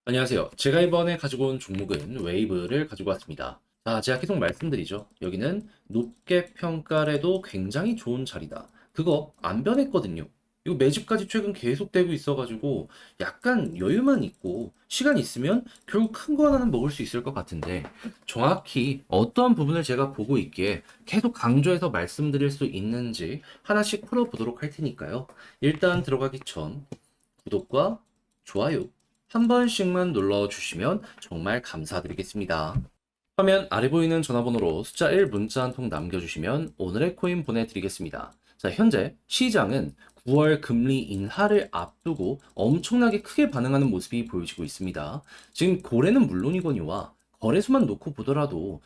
안녕하세요. 제가 이번에 가지고 온 종목은 웨이브를 가지고 왔습니다. 자, 제가 계속 말씀드리죠. 여기는 높게 평가를 해도 굉장히 좋은 자리다. 그거 안 변했거든요. 이거 매집까지 최근 계속되고 있어가지고 약간 여유만 있고 시간 있으면 결국 큰 거 하나는 먹을 수 있을 것 같은데 정확히 어떠한 부분을 제가 보고 있기에 계속 강조해서 말씀드릴 수 있는지 하나씩 풀어보도록 할 테니까요. 일단 들어가기 전 구독과 좋아요 한 번씩만 눌러주시면 정말 감사드리겠습니다. 화면 아래 보이는 전화번호로 숫자 1 문자 한 통 남겨주시면 오늘의 코인 보내드리겠습니다. 자, 현재 시장은 9월 금리 인하를 앞두고 엄청나게 크게 반응하는 모습이 보여지고 있습니다. 지금 고래는 물론이거니와 거래소만 놓고 보더라도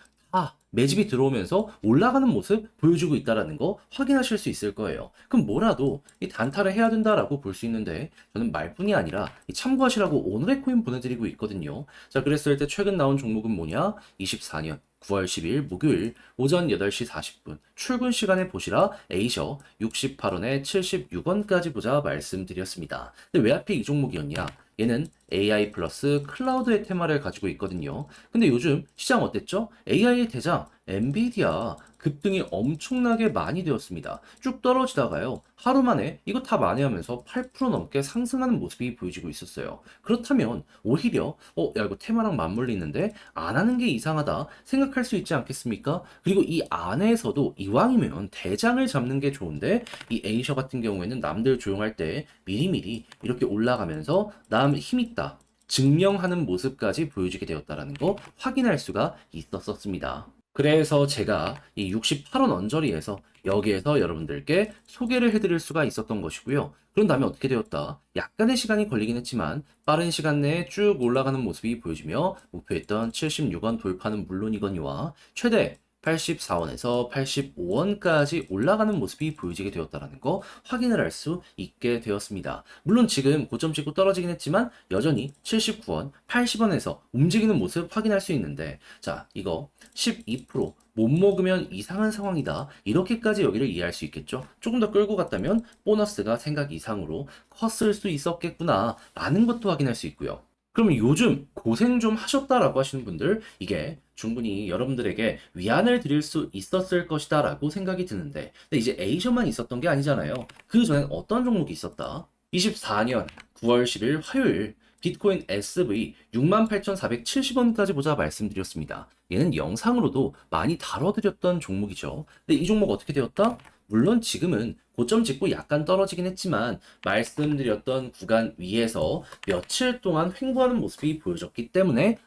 매집이 들어오면서 올라가는 모습 보여주고 있다는 거 확인하실 수 있을 거예요. 그럼 뭐라도 이 단타를 해야 된다라고 볼 수 있는데 저는 말뿐이 아니라 참고하시라고 오늘의 코인 보내드리고 있거든요. 자, 그랬을 때 최근 나온 종목은 뭐냐? 24년 9월 10일 목요일 오전 8시 40분 출근 시간에 보시라 에이셔 68원에 76원까지 보자 말씀드렸습니다. 근데 왜 하필 이 종목이었냐? 얘는 AI 플러스 클라우드의 테마를 가지고 있거든요. 근데 요즘 시장 어땠죠? AI의 대장 엔비디아 급등이 엄청나게 많이 되었습니다. 쭉 떨어지다가요. 하루 만에 이거 다 만회하면서 8% 넘게 상승하는 모습이 보여지고 있었어요. 그렇다면 오히려 야 이거 테마랑 맞물리는데 안 하는 게 이상하다 생각할 수 있지 않겠습니까? 그리고 이 안에서도 이왕이면 대장을 잡는 게 좋은데 이 에이셔 같은 경우에는 남들 조용할 때 미리미리 이렇게 올라가면서 남 힘있다 증명하는 모습까지 보여주게 되었다라는 거 확인할 수가 있었습니다. 그래서 제가 이 68원 언저리에서 여기에서 여러분들께 소개를 해드릴 수가 있었던 것이고요. 그런 다음에 어떻게 되었다? 약간의 시간이 걸리긴 했지만 빠른 시간 내에 쭉 올라가는 모습이 보여지며 목표했던 76원 돌파는 물론이거니와 최대 84원에서 85원까지 올라가는 모습이 보여지게 되었다는 거 확인을 할 수 있게 되었습니다. 물론 지금 고점 찍고 떨어지긴 했지만 여전히 79원, 80원에서 움직이는 모습 확인할 수 있는데 자, 이거 12%못 먹으면 이상한 상황이다. 이렇게까지 여기를 이해할 수 있겠죠? 조금 더 끌고 갔다면 보너스가 생각 이상으로 컸을 수 있었겠구나 라는 것도 확인할 수 있고요. 그러면 요즘 고생 좀 하셨다라고 하시는 분들 이게 충분히 여러분들에게 위안을 드릴 수 있었을 것이다 라고 생각이 드는데 근데 이제 에이셔만 있었던 게 아니잖아요. 그 전엔 어떤 종목이 있었다? 24년 9월 10일 화요일 비트코인 SV 68,470원까지 보자 말씀드렸습니다. 얘는 영상으로도 많이 다뤄드렸던 종목이죠. 근데 이 종목 어떻게 되었다? 물론 지금은 고점 찍고 약간 떨어지긴 했지만 말씀드렸던 구간 위에서 며칠 동안 횡보하는 모습이 보여졌기 때문에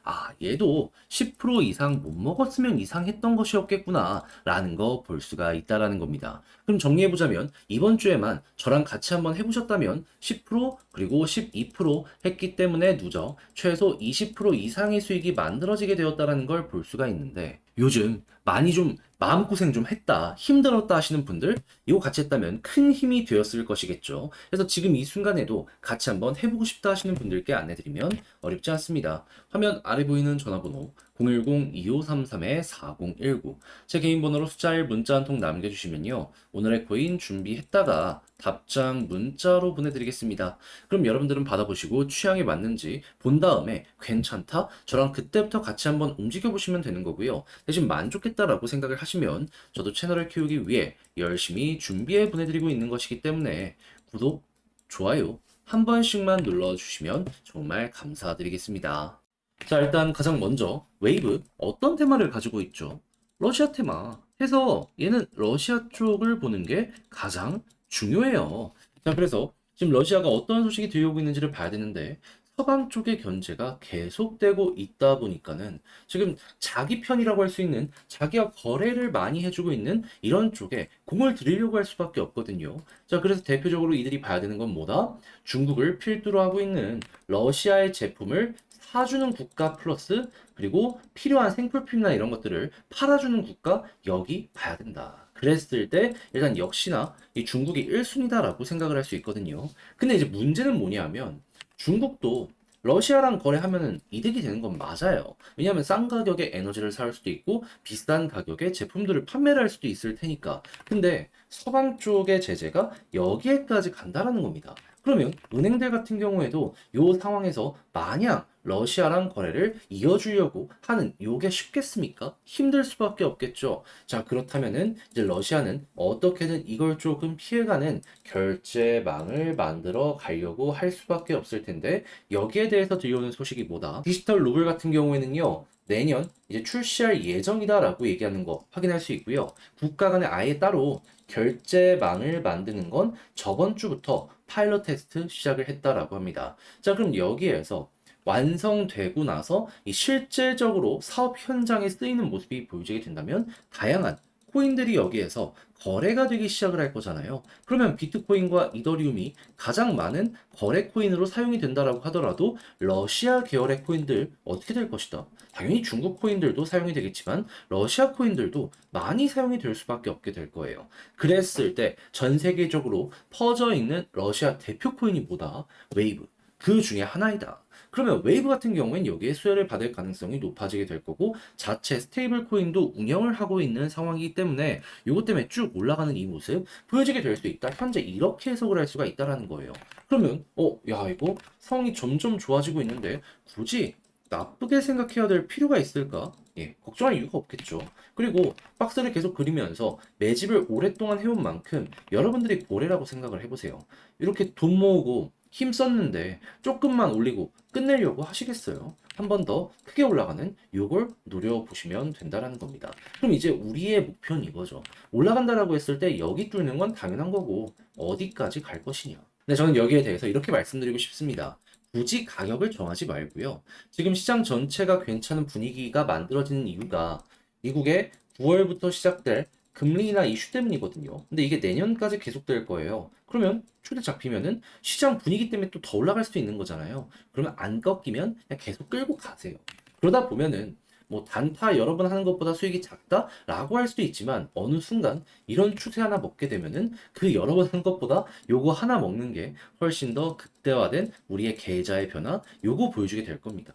얘도 10% 이상 못 먹었으면 이상했던 것이었겠구나 라는 거 볼 수가 있다라는 겁니다. 그럼 정리해보자면 이번 주에만 저랑 같이 한번 해보셨다면 10% 그리고 12% 했기 때문에 누적 최소 20% 이상의 수익이 만들어지게 되었다라는 걸 볼 수가 있는데 요즘 많이 좀 마음고생 좀 했다, 힘들었다 하시는 분들 이거 같이 했다면 큰 힘이 되었을 것이겠죠. 그래서 지금 이 순간에도 같이 한번 해보고 싶다 하시는 분들께 안내드리면 어렵지 않습니다. 화면 아래 보이는 전화번호 010-2533-4019 제 개인 번호로 숫자 1 문자 한 통 남겨주시면요. 오늘의 코인 준비했다가 답장 문자로 보내드리겠습니다. 그럼 여러분들은 받아보시고 취향에 맞는지 본 다음에 괜찮다? 저랑 그때부터 같이 한번 움직여보시면 되는 거고요. 대신 만족했다라고 생각을 하시면 저도 채널을 키우기 위해 열심히 준비해 보내드리고 있는 것이기 때문에 구독, 좋아요 한 번씩만 눌러주시면 정말 감사드리겠습니다. 자, 일단 가장 먼저 웨이브 어떤 테마를 가지고 있죠? 러시아 테마 해서 얘는 러시아 쪽을 보는 게 가장 중요해요. 자, 그래서 지금 러시아가 어떤 소식이 들려오고 있는지를 봐야 되는데 서방 쪽의 견제가 계속되고 있다 보니까는 지금 자기 편이라고 할 수 있는 자기가 거래를 많이 해주고 있는 이런 쪽에 공을 들이려고 할 수밖에 없거든요. 자, 그래서 대표적으로 이들이 봐야 되는 건 뭐다? 중국을 필두로 하고 있는 러시아의 제품을 사주는 국가 플러스 그리고 필요한 생필품이나 이런 것들을 팔아주는 국가 여기 봐야 된다. 그랬을 때 일단 역시나 이 중국이 1순위다라고 생각을 할 수 있거든요. 근데 이제 문제는 뭐냐면 중국도 러시아랑 거래하면은 이득이 되는 건 맞아요. 왜냐하면 싼 가격에 에너지를 살 수도 있고 비싼 가격에 제품들을 판매를 할 수도 있을 테니까. 근데 서방 쪽의 제재가 여기에까지 간다라는 겁니다. 그러면 은행들 같은 경우에도 이 상황에서 마냥 러시아랑 거래를 이어주려고 하는 요게 쉽겠습니까? 힘들 수밖에 없겠죠. 자, 그렇다면은 이제 러시아는 어떻게든 이걸 조금 피해가는 결제망을 만들어 가려고 할 수밖에 없을 텐데 여기에 대해서 들려오는 소식이 뭐다? 디지털 루블 같은 경우에는요. 내년 이제 출시할 예정이다라고 얘기하는 거 확인할 수 있고요. 국가 간에 아예 따로 결제망을 만드는 건 저번 주부터 파일럿 테스트 시작을 했다라고 합니다. 자, 그럼 여기에서 완성되고 나서 이 실제적으로 사업 현장에 쓰이는 모습이 보여지게 된다면 다양한 코인들이 여기에서 거래가 되기 시작을 할 거잖아요. 그러면 비트코인과 이더리움이 가장 많은 거래 코인으로 사용이 된다라고 하더라도 러시아 계열의 코인들 어떻게 될 것이다? 당연히 중국 코인들도 사용이 되겠지만 러시아 코인들도 많이 사용이 될 수밖에 없게 될 거예요. 그랬을 때 전 세계적으로 퍼져 있는 러시아 대표 코인이 뭐다? 웨이브. 그 중에 하나이다. 그러면 웨이브 같은 경우엔 여기에 수혜를 받을 가능성이 높아지게 될 거고 자체 스테이블 코인도 운영을 하고 있는 상황이기 때문에 이것 때문에 쭉 올라가는 이 모습 보여지게 될 수 있다. 현재 이렇게 해석을 할 수가 있다라는 거예요. 그러면 야 이거 상황이 점점 좋아지고 있는데 굳이 나쁘게 생각해야 될 필요가 있을까? 예, 걱정할 이유가 없겠죠. 그리고 박스를 계속 그리면서 매집을 오랫동안 해온 만큼 여러분들이 고래라고 생각을 해보세요. 이렇게 돈 모으고 힘 썼는데 조금만 올리고 끝내려고 하시겠어요? 한 번 더 크게 올라가는 요걸 노려보시면 된다라는 겁니다. 그럼 이제 우리의 목표는 이거죠. 올라간다라고 했을 때 여기 뚫는 건 당연한 거고 어디까지 갈 것이냐. 근데 저는 여기에 대해서 이렇게 말씀드리고 싶습니다. 굳이 가격을 정하지 말고요. 지금 시장 전체가 괜찮은 분위기가 만들어지는 이유가 미국의 9월부터 시작될 금리 인하 이슈 때문이거든요. 근데 이게 내년까지 계속될 거예요. 그러면 추세 잡히면은 시장 분위기 때문에 또 더 올라갈 수도 있는 거잖아요. 그러면 안 꺾이면 그냥 계속 끌고 가세요. 그러다 보면은 뭐 단타 여러 번 하는 것보다 수익이 작다라고 할 수도 있지만 어느 순간 이런 추세 하나 먹게 되면은 그 여러 번 한 것보다 요거 하나 먹는 게 훨씬 더 극대화된 우리의 계좌의 변화 요거 보여주게 될 겁니다.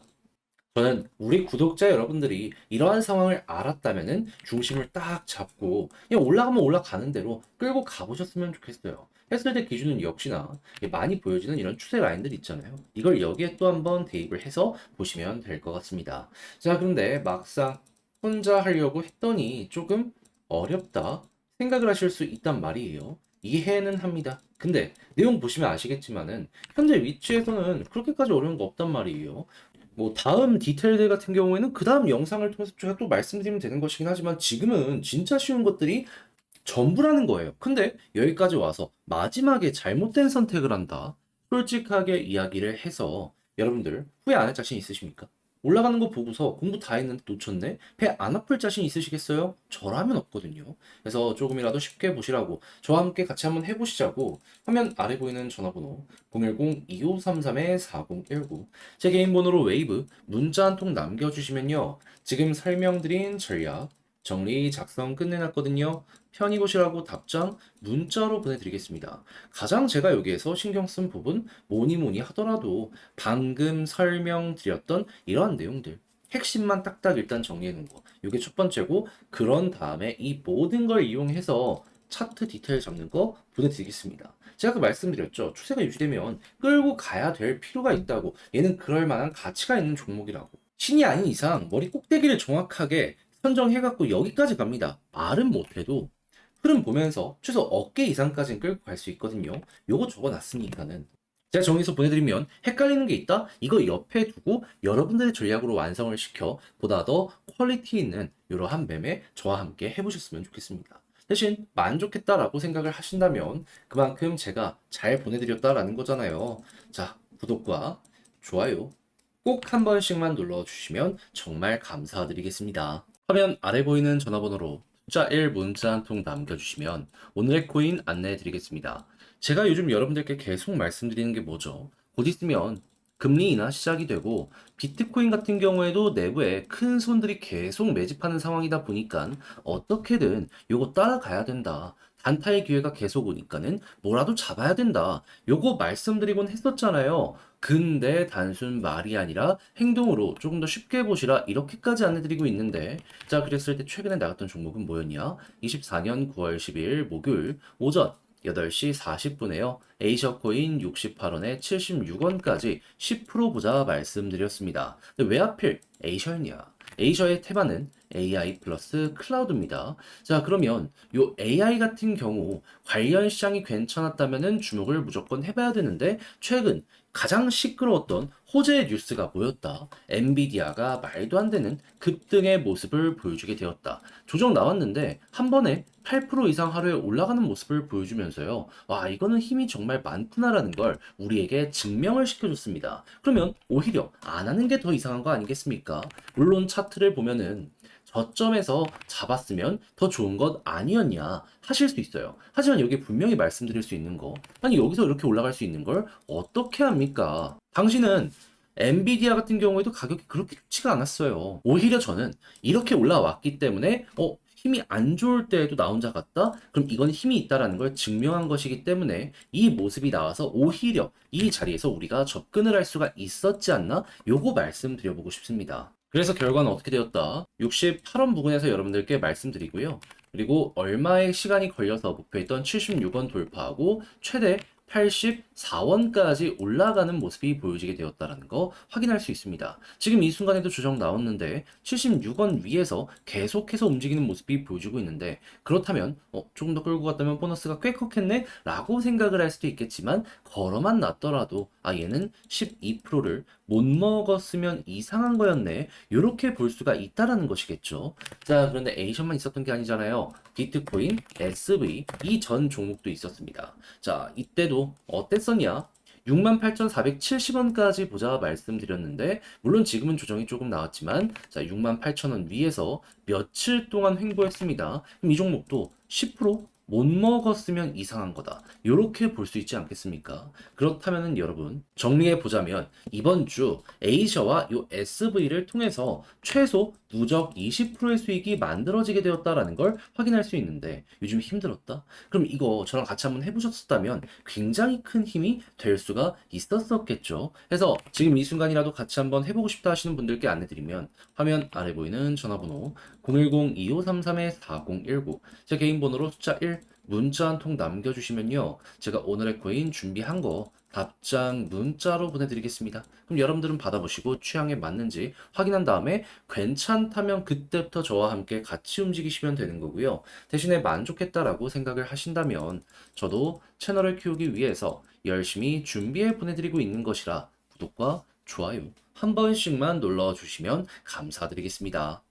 저는 우리 구독자 여러분들이 이러한 상황을 알았다면은 중심을 딱 잡고 그냥 올라가면 올라가는 대로 끌고 가보셨으면 좋겠어요. 했을 때 기준은 역시나 많이 보여지는 이런 추세 라인들 있잖아요. 이걸 여기에 또 한번 대입을 해서 보시면 될 것 같습니다. 자, 그런데 막상 혼자 하려고 했더니 조금 어렵다 생각을 하실 수 있단 말이에요. 이해는 합니다. 근데 내용 보시면 아시겠지만은 현재 위치에서는 그렇게까지 어려운 거 없단 말이에요. 뭐 다음 디테일들 같은 경우에는 그 다음 영상을 통해서 제가 또 말씀드리면 되는 것이긴 하지만 지금은 진짜 쉬운 것들이 전부라는 거예요. 근데 여기까지 와서 마지막에 잘못된 선택을 한다. 솔직하게 이야기를 해서 여러분들 후회 안 할 자신 있으십니까? 올라가는 거 보고서 공부 다 했는데 놓쳤네? 배 안 아플 자신 있으시겠어요? 저라면 없거든요. 그래서 조금이라도 쉽게 보시라고 저와 함께 같이 한번 해보시자고 화면 아래 보이는 전화번호 010-2533-4019 제 개인 번호로 웨이브 문자 한 통 남겨주시면요. 지금 설명드린 전략 정리 작성 끝내놨거든요. 편히 보시라고 답장 문자로 보내드리겠습니다. 가장 제가 여기에서 신경 쓴 부분 뭐니 뭐니 하더라도 방금 설명드렸던 이러한 내용들 핵심만 딱딱 일단 정리해 놓은 거 이게 첫 번째고 그런 다음에 이 모든 걸 이용해서 차트 디테일 잡는 거 보내드리겠습니다. 제가 그 말씀드렸죠. 추세가 유지되면 끌고 가야 될 필요가 있다고 얘는 그럴 만한 가치가 있는 종목이라고 신이 아닌 이상 머리 꼭대기를 정확하게 선정해갖고 여기까지 갑니다. 말은 못해도 흐름 보면서 최소 어깨 이상까지는 끌고 갈 수 있거든요. 요거 적어놨으니까는 제가 정리해서 보내드리면 헷갈리는 게 있다? 이거 옆에 두고 여러분들의 전략으로 완성을 시켜 보다 더 퀄리티 있는 이러한 매매 저와 함께 해보셨으면 좋겠습니다. 대신 만족했다라고 생각을 하신다면 그만큼 제가 잘 보내드렸다라는 거잖아요. 자, 구독과 좋아요 꼭 한 번씩만 눌러주시면 정말 감사드리겠습니다. 화면 아래 보이는 전화번호로 숫자 1 문자 한 통 남겨주시면 오늘의 코인 안내해 드리겠습니다. 제가 요즘 여러분들께 계속 말씀드리는 게 뭐죠? 곧 있으면 금리 인하 시작이 되고 비트코인 같은 경우에도 내부에 큰 손들이 계속 매집하는 상황이다 보니까 어떻게든 요거 따라가야 된다. 단타의 기회가 계속 오니까는 뭐라도 잡아야 된다. 요거 말씀드리곤 했었잖아요. 근데 단순 말이 아니라 행동으로 조금 더 쉽게 보시라 이렇게까지 안내드리고 있는데 자 그랬을 때 최근에 나갔던 종목은 뭐였냐? 24년 9월 10일 목요일 오전 8시 40분에요. 에이셔코인 68원에 76원까지 10% 보자 말씀드렸습니다. 근데 왜 하필 에이셔였냐? 에이셔의 테마는 AI 플러스 클라우드입니다. 자, 그러면 요 AI 같은 경우 관련 시장이 괜찮았다면은 주목을 무조건 해봐야 되는데 최근 가장 시끄러웠던 호재의 뉴스가 뭐였다? 엔비디아가 말도 안 되는 급등의 모습을 보여주게 되었다. 조정 나왔는데 한 번에 8% 이상 하루에 올라가는 모습을 보여주면서요. 와, 이거는 힘이 정말 많구나라는 걸 우리에게 증명을 시켜줬습니다. 그러면 오히려 안 하는 게 더 이상한 거 아니겠습니까? 물론 차트를 보면은 저점에서 잡았으면 더 좋은 것 아니었냐 하실 수 있어요. 하지만 여기 분명히 말씀드릴 수 있는 거, 아니 여기서 이렇게 올라갈 수 있는 걸 어떻게 합니까? 당신은 엔비디아 같은 경우에도 가격이 그렇게 좋지가 않았어요. 오히려 저는 이렇게 올라왔기 때문에 힘이 안 좋을 때에도 나 혼자 같다? 그럼 이건 힘이 있다라는 걸 증명한 것이기 때문에 이 모습이 나와서 오히려 이 자리에서 우리가 접근을 할 수가 있었지 않나? 요거 말씀드려보고 싶습니다. 그래서 결과는 어떻게 되었다? 68원 부근에서 여러분들께 말씀드리고요. 그리고 얼마의 시간이 걸려서 목표했던 76원 돌파하고 최대 84원까지 올라가는 모습이 보여지게 되었다는 거 확인할 수 있습니다. 지금 이 순간에도 조정 나왔는데 76원 위에서 계속해서 움직이는 모습이 보여지고 있는데 그렇다면 조금 더 끌고 갔다면 보너스가 꽤 컸겠네? 라고 생각을 할 수도 있겠지만 걸어만 놨더라도 얘는 12%를 못 먹었으면 이상한 거였네. 이렇게 볼 수가 있다라는 것이겠죠. 자, 그런데 에이션만 있었던 게 아니잖아요. 비트코인, SV 이 전 종목도 있었습니다. 자, 이때도 어땠었냐? 68,470원까지 보자 말씀드렸는데 물론 지금은 조정이 조금 나왔지만 자, 68,000원 위에서 며칠 동안 횡보했습니다. 그럼 이 종목도 10%못 먹었으면 이상한 거다. 이렇게 볼 수 있지 않겠습니까? 그렇다면은 여러분 정리해 보자면 이번 주 에이셔와 요 SV를 통해서 최소 누적 20%의 수익이 만들어지게 되었다라는 걸 확인할 수 있는데 요즘 힘들었다? 그럼 이거 저랑 같이 한번 해보셨다면 굉장히 큰 힘이 될 수가 있었겠죠. 그래서 지금 이 순간이라도 같이 한번 해보고 싶다 하시는 분들께 안내드리면 화면 아래 보이는 전화번호 010-2533-4019 제 개인 번호로 숫자 1 문자 한 통 남겨주시면요. 제가 오늘의 코인 준비한 거 답장 문자로 보내드리겠습니다. 그럼 여러분들은 받아보시고 취향에 맞는지 확인한 다음에 괜찮다면 그때부터 저와 함께 같이 움직이시면 되는 거고요. 대신에 만족했다라고 생각을 하신다면 저도 채널을 키우기 위해서 열심히 준비해 보내드리고 있는 것이라 구독과 좋아요 한 번씩만 눌러주시면 감사드리겠습니다.